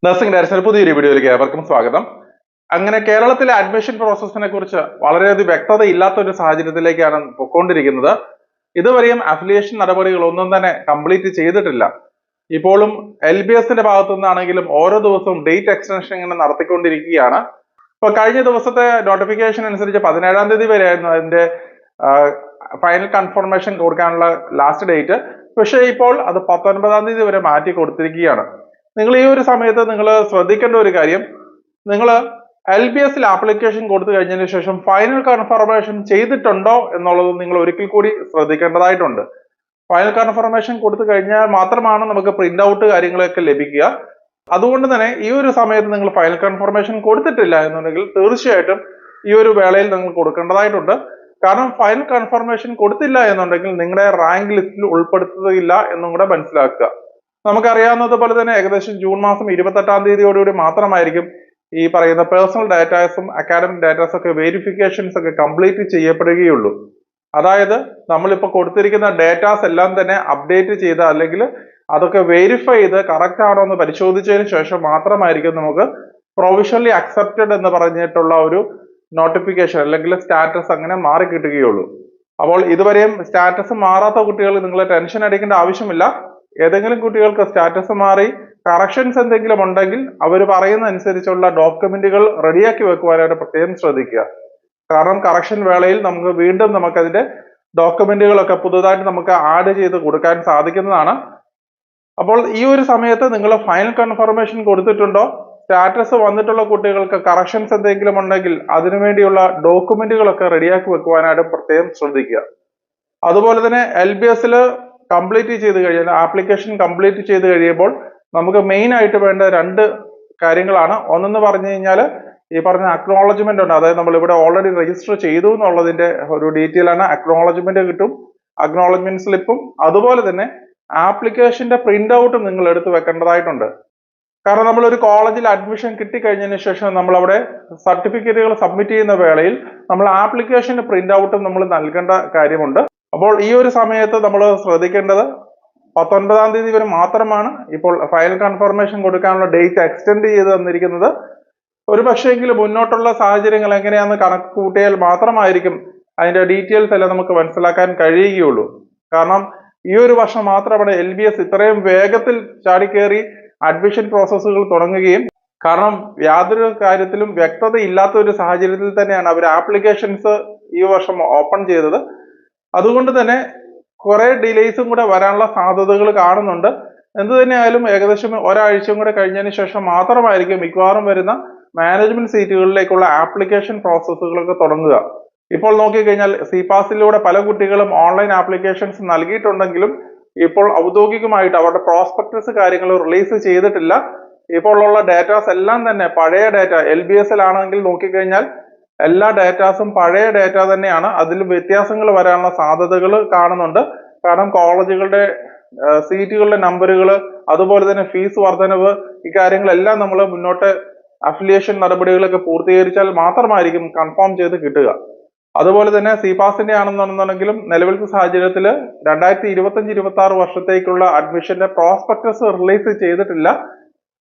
Nursing director പുതിയൊരു വീഡിയോയിലേക്ക് ഏവർക്കും സ്വാഗതം. അങ്ങനെ കേരളത്തിലെ അഡ്മിഷൻ പ്രോസസ്സിനെ കുറിച്ച് വളരെയധികം വ്യക്തത ഇല്ലാത്ത ഒരു സാഹചര്യത്തിലേക്കാണ് പൊയ്ക്കൊണ്ടിരിക്കുന്നത്. ഇതുവരെയും അഫിലിയേഷൻ നടപടികൾ ഒന്നും തന്നെ കംപ്ലീറ്റ് ചെയ്തിട്ടില്ല. ഇപ്പോഴും LBSന്റെ ഭാഗത്തു നിന്നാണെങ്കിലും ഓരോ ദിവസവും ഡേറ്റ് എക്സ്റ്റൻഷൻ ഇങ്ങനെ നടത്തിക്കൊണ്ടിരിക്കുകയാണ്. ഇപ്പൊ കഴിഞ്ഞ ദിവസത്തെ നോട്ടിഫിക്കേഷൻ അനുസരിച്ച് 17-ാം തീയതി വരെയായിരുന്നു അതിന്റെ ഫൈനൽ കൺഫർമേഷൻ കൊടുക്കാനുള്ള ലാസ്റ്റ് ഡേറ്റ്. പക്ഷേ ഇപ്പോൾ അത് 19-ാം തീയതി വരെ മാറ്റി കൊടുത്തിരിക്കുകയാണ്. നിങ്ങൾ ഈ ഒരു സമയത്ത് നിങ്ങൾ ശ്രദ്ധിക്കേണ്ട ഒരു കാര്യം, നിങ്ങൾ LBSൽ ആപ്ലിക്കേഷൻ കൊടുത്തു കഴിഞ്ഞതിന് ശേഷം ഫൈനൽ കൺഫർമേഷൻ ചെയ്തിട്ടുണ്ടോ എന്നുള്ളത് നിങ്ങൾ ഒരിക്കൽ കൂടി ശ്രദ്ധിക്കേണ്ടതായിട്ടുണ്ട്. ഫൈനൽ കൺഫർമേഷൻ കൊടുത്തു കഴിഞ്ഞാൽ മാത്രമാണ് നമുക്ക് പ്രിന്റ് ഔട്ട് കാര്യങ്ങളൊക്കെ ലഭിക്കുക. അതുകൊണ്ട് തന്നെ ഈ ഒരു സമയത്ത് നിങ്ങൾ ഫൈനൽ കൺഫർമേഷൻ കൊടുത്തിട്ടില്ല എന്നുണ്ടെങ്കിൽ തീർച്ചയായിട്ടും ഈ ഒരു വേളയിൽ നിങ്ങൾ കൊടുക്കേണ്ടതായിട്ടുണ്ട്. കാരണം ഫൈനൽ കൺഫർമേഷൻ കൊടുത്തില്ല എന്നുണ്ടെങ്കിൽ നിങ്ങളുടെ റാങ്ക് ലിസ്റ്റിൽ ഉൾപ്പെടുത്തുകയില്ല എന്നും കൂടെ മനസ്സിലാക്കുക. നമുക്കറിയാവുന്നത് പോലെ തന്നെ ഏകദേശം ജൂൺ മാസം 28-ാം തീയതിയോടുകൂടി മാത്രമായിരിക്കും ഈ പറയുന്ന പേഴ്സണൽ ഡാറ്റാസും അക്കാഡമിക് ഡാറ്റാസും ഒക്കെ വെരിഫിക്കേഷൻസ് ഒക്കെ കംപ്ലീറ്റ് ചെയ്യപ്പെടുകയുള്ളൂ. അതായത് നമ്മളിപ്പോൾ കൊടുത്തിരിക്കുന്ന ഡാറ്റാസ് എല്ലാം തന്നെ അപ്ഡേറ്റ് ചെയ്ത് അല്ലെങ്കിൽ അതൊക്കെ വെരിഫൈ ചെയ്ത് കറക്റ്റ് ആണോ എന്ന് പരിശോധിച്ചതിന് ശേഷം മാത്രമായിരിക്കും നമുക്ക് പ്രൊവിഷണലി അക്സെപ്റ്റഡ് എന്ന് പറഞ്ഞിട്ടുള്ള ഒരു നോട്ടിഫിക്കേഷൻ അല്ലെങ്കിൽ സ്റ്റാറ്റസ് അങ്ങനെ മാറി കിട്ടുകയുള്ളൂ. അപ്പോൾ ഇതുവരെയും സ്റ്റാറ്റസ് മാറാത്ത കുട്ടികൾ നിങ്ങൾ ടെൻഷൻ അടിക്കേണ്ട ആവശ്യമില്ല. ഏതെങ്കിലും കുട്ടികൾക്ക് സ്റ്റാറ്റസ് മാറി കറക്ഷൻസ് എന്തെങ്കിലും ഉണ്ടെങ്കിൽ അവർ പറയുന്ന അനുസരിച്ചുള്ള ഡോക്യുമെന്റുകൾ റെഡിയാക്കി വെക്കുവാനായിട്ട് പ്രത്യേകം ശ്രദ്ധിക്കുക. കാരണം കറക്ഷൻ വേളയിൽ നമുക്ക് അതിന്റെ ഡോക്യുമെന്റുകളൊക്കെ പുതുതായിട്ട് നമുക്ക് ആഡ് ചെയ്ത് കൊടുക്കാൻ സാധിക്കുന്നതാണ്. അപ്പോൾ ഈ ഒരു സമയത്ത് നിങ്ങൾ ഫൈനൽ കൺഫർമേഷൻ കൊടുത്തിട്ടുണ്ടോ, സ്റ്റാറ്റസ് വന്നിട്ടുള്ള കുട്ടികൾക്ക് കറക്ഷൻസ് എന്തെങ്കിലും ഉണ്ടെങ്കിൽ അതിനുവേണ്ടിയുള്ള ഡോക്യുമെന്റുകളൊക്കെ റെഡിയാക്കി വെക്കുവാനായിട്ട് പ്രത്യേകം ശ്രദ്ധിക്കുക. അതുപോലെ തന്നെ LBSൽ കംപ്ലീറ്റ് ചെയ്ത് കഴിഞ്ഞാൽ ആപ്ലിക്കേഷൻ കംപ്ലീറ്റ് ചെയ്ത് കഴിയുമ്പോൾ നമുക്ക് മെയിൻ ആയിട്ട് വേണ്ട 2 കാര്യങ്ങളാണ്. ഒന്നെന്ന് പറഞ്ഞു കഴിഞ്ഞാൽ ഈ പറഞ്ഞ അക്നോളജ്മെന്റ് ഉണ്ട്. അതായത് നമ്മൾ ഇവിടെ ഓൾറെഡി രജിസ്റ്റർ ചെയ്തു എന്നുള്ളതിന്റെ ഒരു ഡീറ്റെയിൽ ആണ്. അക്നോളജ്മെന്റ് കിട്ടും, അക്നോളജ്മെന്റ് സ്ലിപ്പും അതുപോലെ തന്നെ ആപ്ലിക്കേഷന്റെ പ്രിന്റ് ഔട്ടും നിങ്ങൾ എടുത്ത് വെക്കേണ്ടതായിട്ടുണ്ട്. കാരണം നമ്മൾ ഒരു കോളേജിൽ അഡ്മിഷൻ കിട്ടിക്കഴിഞ്ഞതിന് ശേഷം നമ്മൾ അവിടെ സർട്ടിഫിക്കറ്റുകൾ സബ്മിറ്റ് ചെയ്യുന്ന വേളയിൽ നമ്മൾ ആപ്ലിക്കേഷന്റെ പ്രിന്റ് ഔട്ടും നമ്മൾ നൽകേണ്ട കാര്യമുണ്ട്. അപ്പോൾ ഈ ഒരു സമയത്ത് നമ്മൾ ശ്രദ്ധിക്കേണ്ടത് 19-ാം തീയതി വരെ മാത്രമാണ് ഇപ്പോൾ ഫൈനൽ കൺഫർമേഷൻ കൊടുക്കാനുള്ള ഡേറ്റ് എക്സ്റ്റെൻഡ് ചെയ്ത് തന്നിരിക്കുന്നത്. ഒരു പക്ഷേങ്കിലും മുന്നോട്ടുള്ള സാഹചര്യങ്ങൾ എങ്ങനെയാണെന്ന് കണക്ക് കൂട്ടിയാൽ മാത്രമായിരിക്കും അതിന്റെ ഡീറ്റെയിൽസ് എല്ലാം നമുക്ക് മനസ്സിലാക്കാൻ കഴിയുകയുള്ളൂ. കാരണം ഈ ഒരു വർഷം മാത്രമാണ് LBS ഇത്രയും വേഗത്തിൽ ചാടിക്കേറി അഡ്മിഷൻ പ്രോസസ്സുകൾ തുടങ്ങുകയും, കാരണം യാതൊരു കാര്യത്തിലും വ്യക്തത ഇല്ലാത്ത ഒരു സാഹചര്യത്തിൽ തന്നെയാണ് അവർ ആപ്ലിക്കേഷൻസ് ഈ വർഷം ഓപ്പൺ ചെയ്തത്. അതുകൊണ്ട് തന്നെ കുറെ ഡിലേസും കൂടെ വരാനുള്ള സാധ്യതകൾ കാണുന്നുണ്ട്. എന്ത് തന്നെയായാലും ഏകദേശം ഒരാഴ്ചയും കൂടെ കഴിഞ്ഞതിന് ശേഷം മാത്രമായിരിക്കും മിക്കവാറും വരുന്ന മാനേജ്മെന്റ് സീറ്റുകളിലേക്കുള്ള ആപ്ലിക്കേഷൻ പ്രോസസ്സുകളൊക്കെ തുടങ്ങുക. ഇപ്പോൾ നോക്കിക്കഴിഞ്ഞാൽ CPASലൂടെ പല കുട്ടികളും ഓൺലൈൻ ആപ്ലിക്കേഷൻസ് നൽകിയിട്ടുണ്ടെങ്കിലും ഇപ്പോൾ ഔദ്യോഗികമായിട്ട് അവരുടെ പ്രോസ്പെക്ടസ് കാര്യങ്ങൾ റിലീസ് ചെയ്തിട്ടില്ല. ഇപ്പോൾ ഉള്ള ഡാറ്റാസ് എല്ലാം തന്നെ പഴയ ഡാറ്റ. LBSലാണെങ്കിൽ നോക്കിക്കഴിഞ്ഞാൽ എല്ലാ ഡാറ്റാസും പഴയ ഡാറ്റ തന്നെയാണ്. അതിൽ വ്യത്യാസങ്ങൾ വരാനുള്ള സാധ്യതകൾ കാണുന്നുണ്ട്. കാരണം കോളേജുകളുടെ സീറ്റുകളുടെ നമ്പറുകൾ അതുപോലെ തന്നെ ഫീസ് വർധനവ് ഇക്കാര്യങ്ങളെല്ലാം നമ്മൾ മുന്നോട്ട് അഫിലിയേഷൻ നടപടികളൊക്കെ പൂർത്തീകരിച്ചാൽ മാത്രമായിരിക്കും കൺഫേം ചെയ്ത് കിട്ടുക. അതുപോലെ തന്നെ CPASന്റെ ആണെന്നുണ്ടെങ്കിലും നിലവിലത്തെ സാഹചര്യത്തിൽ 2025-26 വർഷത്തേക്കുള്ള അഡ്മിഷന്റെ പ്രോസ്പെക്ടസ് റിലീസ് ചെയ്തിട്ടില്ല.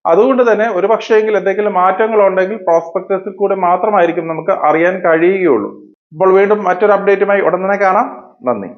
അതുകൊണ്ട് തന്നെ ഒരു പക്ഷേങ്കിൽ എന്തെങ്കിലും മാറ്റങ്ങൾ ഉണ്ടെങ്കിൽ പ്രോസ്പെക്ടസിൽ കൂടെ മാത്രമായിരിക്കും നമുക്ക് അറിയാൻ കഴിയുകയുള്ളൂ. ഇപ്പോൾ വീണ്ടും മറ്റൊരു അപ്ഡേറ്റുമായി ഉടൻ തന്നെ കാണാം. നന്ദി.